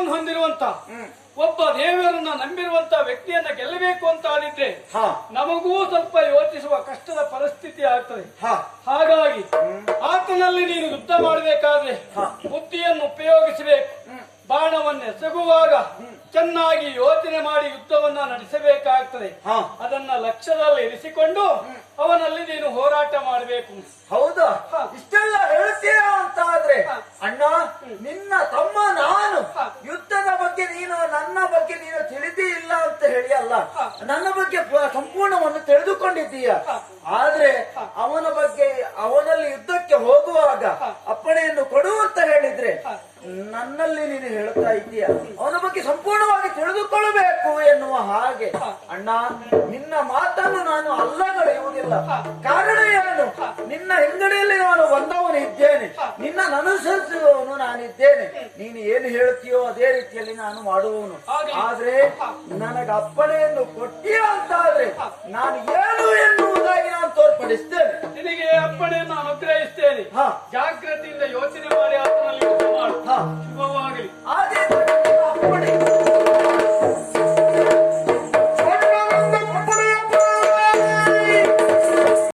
ಜ್ಞಾನವನ್ನು ಹೊಂದಿರುವಂತ ಒಬ್ಬ ದೇವರನ್ನ ನಂಬಿರುವಂತ ವ್ಯಕ್ತಿಯನ್ನ ಗೆಲ್ಲಬೇಕು ಅಂತ ಆಡಿದ್ರೆ ನಮಗೂ ಸ್ವಲ್ಪ ಯೋಚಿಸುವ ಕಷ್ಟದ ಪರಿಸ್ಥಿತಿ ಆಗ್ತದೆ. ಹಾಗಾಗಿ ಆತನಲ್ಲಿ ನೀನು ಯುದ್ಧ ಮಾಡಬೇಕಾದ್ರೆ ಬುದ್ಧಿಯನ್ನು ಉಪಯೋಗಿಸಬೇಕು. ಬಾಣವನ್ನು ಎಸಗುವಾಗ ಚೆನ್ನಾಗಿ ಯೋಚನೆ ಮಾಡಿ ಯುದ್ಧವನ್ನ ನಡೆಸಬೇಕಾಗ್ತದೆ. ಅದನ್ನ ಲಕ್ಷ್ಯದಲ್ಲಿ ಇರಿಸಿಕೊಂಡು ಅವನಲ್ಲಿ ನೀನು ಹೋರಾಟ ಮಾಡಬೇಕು. ಹೌದಾ? ಇಷ್ಟೆಲ್ಲ ಹೇಳ್ತೀಯ ಅಂತ ಆದ್ರೆ ಅಣ್ಣ, ನಿನ್ನ ತಮ್ಮ ನಾನು, ಯುದ್ಧದ ಬಗ್ಗೆ ನೀನು ನನ್ನ ಬಗ್ಗೆ ನೀನು ತಿಳಿದೇ ಇಲ್ಲ ಅಂತ ಹೇಳಿ ಅಲ್ಲ, ನನ್ನ ಬಗ್ಗೆ ಸಂಪೂರ್ಣವನ್ನು ತಿಳಿದುಕೊಂಡಿದ್ದೀಯ. ಆದ್ರೆ ಅವನ ಬಗ್ಗೆ ಅವನಲ್ಲಿ ಯುದ್ಧಕ್ಕೆ ಹೋಗುವಾಗ ಅಪ್ಪಣೆಯನ್ನು ಕೊಡು ಅಂತ ಹೇಳಿದ್ರೆ ನನ್ನಲ್ಲಿ ನೀನು ಹೇಳ್ತಾ ಇದ್ದೀಯ ಅವನ ಬಗ್ಗೆ ಸಂಪೂರ್ಣವಾಗಿ ತಿಳಿದುಕೊಳ್ಳಬೇಕು ಎನ್ನುವ ಹಾಗೆ. ಅಣ್ಣ, ನಿನ್ನ ಮಾತನ್ನು ನಾನು ಅಲ್ಲಗಳೆಯುವುದಿಲ್ಲ. ಕಾರಣ ಏನು? ನಿನ್ನ ಹಿಂಗಡೆಯಲ್ಲಿ ನಾನು ಬಂದವನು ಇದ್ದೇನೆ, ನಿನ್ನ ಅನುಸರಿಸುವವನು ನಾನಿದ್ದೇನೆ. ನೀನು ಏನು ಹೇಳ್ತೀಯೋ ಅದೇ ರೀತಿಯಲ್ಲಿ ನಾನು ಮಾಡುವವನು. ಆದ್ರೆ ನನಗೆ ಅಪ್ಪಣೆಯನ್ನು ಕೊಟ್ಟಿಯ ಅಂತಾದ್ರೆ ನಾನು ಏನು ಎನ್ನುವುದಾಗಿ ನಾನು ತೋರ್ಪಡಿಸ್ತೇನೆ.